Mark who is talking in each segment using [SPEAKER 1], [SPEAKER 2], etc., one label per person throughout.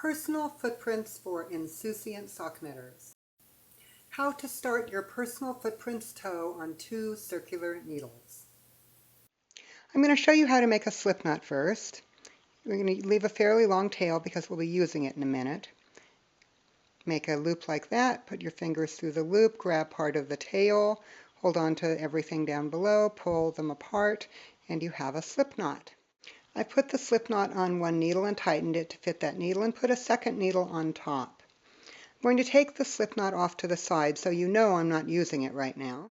[SPEAKER 1] Personal footprints for insouciant sock knitters. How to start your personal footprints toe on 2 circular needles. I'm going to show you how to make a slip knot first. We're going to leave a fairly long tail because we'll be using it in a minute. Make a loop like that, put your fingers through the loop, grab part of the tail, hold on to everything down below, pull them apart, and you have a slip knot. I put the slip knot on one needle and tightened it to fit that needle and put a second needle on top. I'm going to take the slip knot off to the side so you know I'm not using it right now.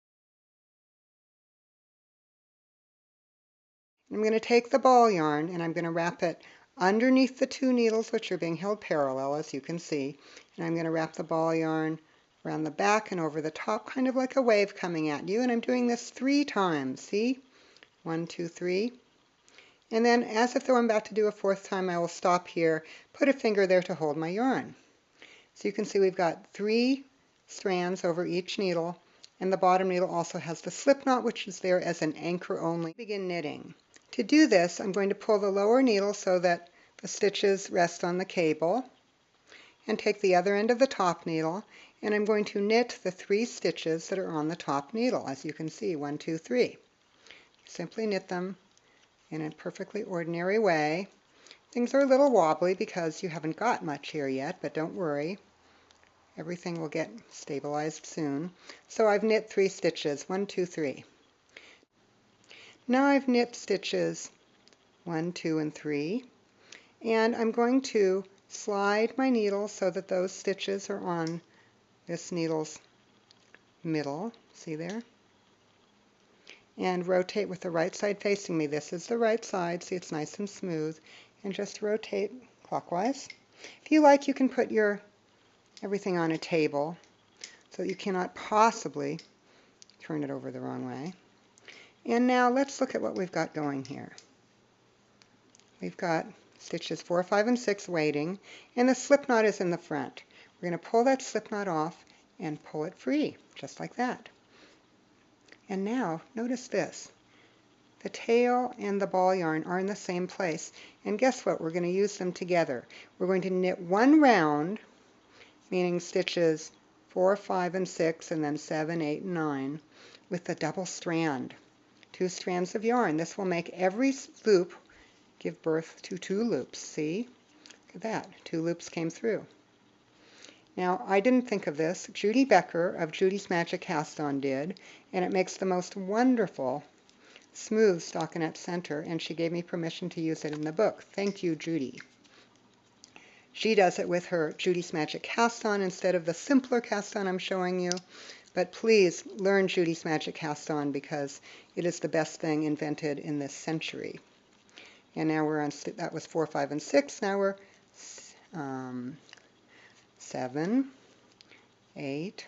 [SPEAKER 1] I'm going to take the ball yarn and I'm going to wrap it underneath the 2 needles which are being held parallel, as you can see, and I'm going to wrap the ball yarn around the back and over the top, kind of like a wave coming at you, and I'm doing this 3 times. See? 1, 2, 3. And then, as if though I'm about to do a 4th time, I will stop here, put a finger there to hold my yarn. So you can see we've got 3 strands over each needle, and the bottom needle also has the slip knot, which is there as an anchor only. Begin knitting. To do this, I'm going to pull the lower needle so that the stitches rest on the cable, and take the other end of the top needle, and I'm going to knit the 3 stitches that are on the top needle, as you can see, 1, 2, 3. Simply knit them in a perfectly ordinary way. Things are a little wobbly because you haven't got much here yet, but don't worry. Everything will get stabilized soon. So I've knit 3 stitches, 1, 2, 3. Now I've knit stitches 1, 2, and 3, and I'm going to slide my needle so that those stitches are on this needle's middle. See there? And rotate with the right side facing me. This is the right side. See, it's nice and smooth. And just rotate clockwise. If you like, you can put everything on a table so that you cannot possibly turn it over the wrong way. And now let's look at what we've got going here. We've got stitches 4, 5, and 6 waiting, and the slip knot is in the front. We're going to pull that slip knot off and pull it free, just like that. And now, notice this. The tail and the ball yarn are in the same place. And guess what? We're going to use them together. We're going to knit 1 round, meaning stitches 4, 5, and 6, and then 7, 8, and 9, with the double strand. 2 strands of yarn. This will make every loop give birth to 2 loops. See? Look at that. 2 loops came through. Now, I didn't think of this. Judy Becker of Judy's Magic Cast-On did, and it makes the most wonderful smooth stockinette center, and she gave me permission to use it in the book. Thank you, Judy. She does it with her Judy's Magic Cast-On instead of the simpler cast-on I'm showing you, but please learn Judy's Magic Cast-On because it is the best thing invented in this century. And now we're on, that was 4, 5, and 6. Now we're 7, 8,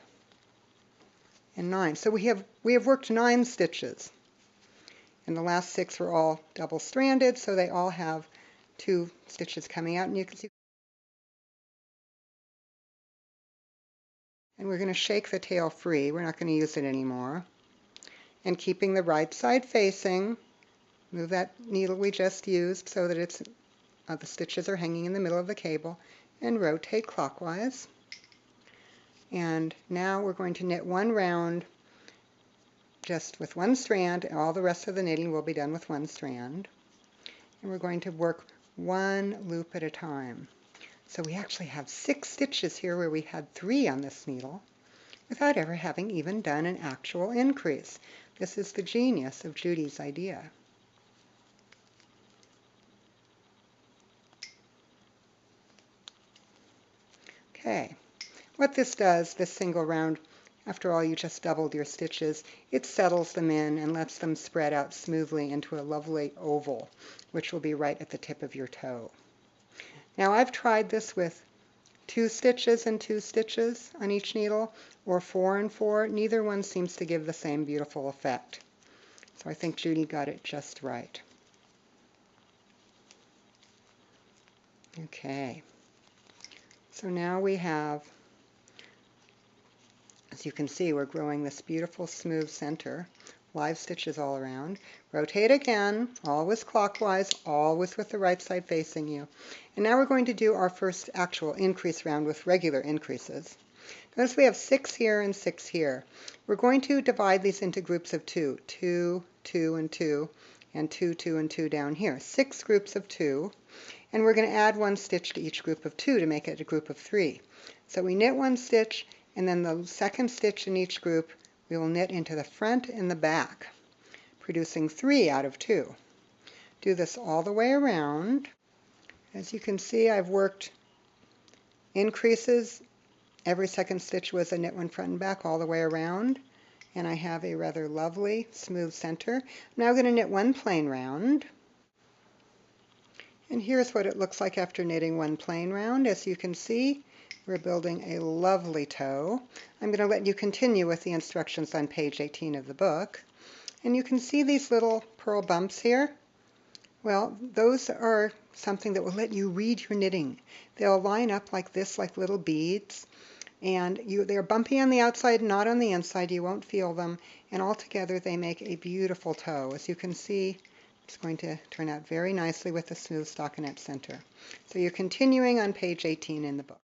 [SPEAKER 1] and 9. So we have worked 9 stitches. And the last 6 were all double-stranded, so they all have 2 stitches coming out. And you can see. And we're going to shake the tail free. We're not going to use it anymore. And keeping the right side facing, move that needle we just used so that it's the stitches are hanging in the middle of the cable, and rotate clockwise. And now we're going to knit 1 round just with 1 strand, and all the rest of the knitting will be done with 1 strand. And we're going to work 1 loop at a time. So we actually have 6 stitches here where we had 3 on this needle without ever having even done an actual increase. This is the genius of Judy's idea. Okay, what this does, this single round, after all you just doubled your stitches, it settles them in and lets them spread out smoothly into a lovely oval, which will be right at the tip of your toe. Now I've tried this with 2 stitches and 2 stitches on each needle, or 4 and 4. Neither one seems to give the same beautiful effect. So I think Judy got it just right. Okay. So now we have, as you can see, we're growing this beautiful smooth center live stitches all around. Rotate again, always clockwise, always with the right side facing you. And now we're going to do our first actual increase round with regular increases. Notice we have 6 here and 6 here. We're going to divide these into groups of 2. 2, 2, and 2, and 2, 2, and 2 down here. 6 groups of 2. And we're going to add 1 stitch to each group of 2 to make it a group of 3. So we knit 1 stitch, and then the second stitch in each group we will knit into the front and the back, producing 3 out of 2. Do this all the way around. As you can see, I've worked increases. Every second stitch was a knit 1 front and back all the way around, and I have a rather lovely smooth center. I'm now going to knit 1 plain round. And here's what it looks like after knitting 1 plain round. As you can see, we're building a lovely toe. I'm going to let you continue with the instructions on page 18 of the book. And you can see these little purl bumps here. Well, those are something that will let you read your knitting. They'll line up like this, like little beads. And they're bumpy on the outside, not on the inside. You won't feel them. And altogether, they make a beautiful toe. As you can see, it's going to turn out very nicely with a smooth stockinette center. So you're continuing on page 18 in the book.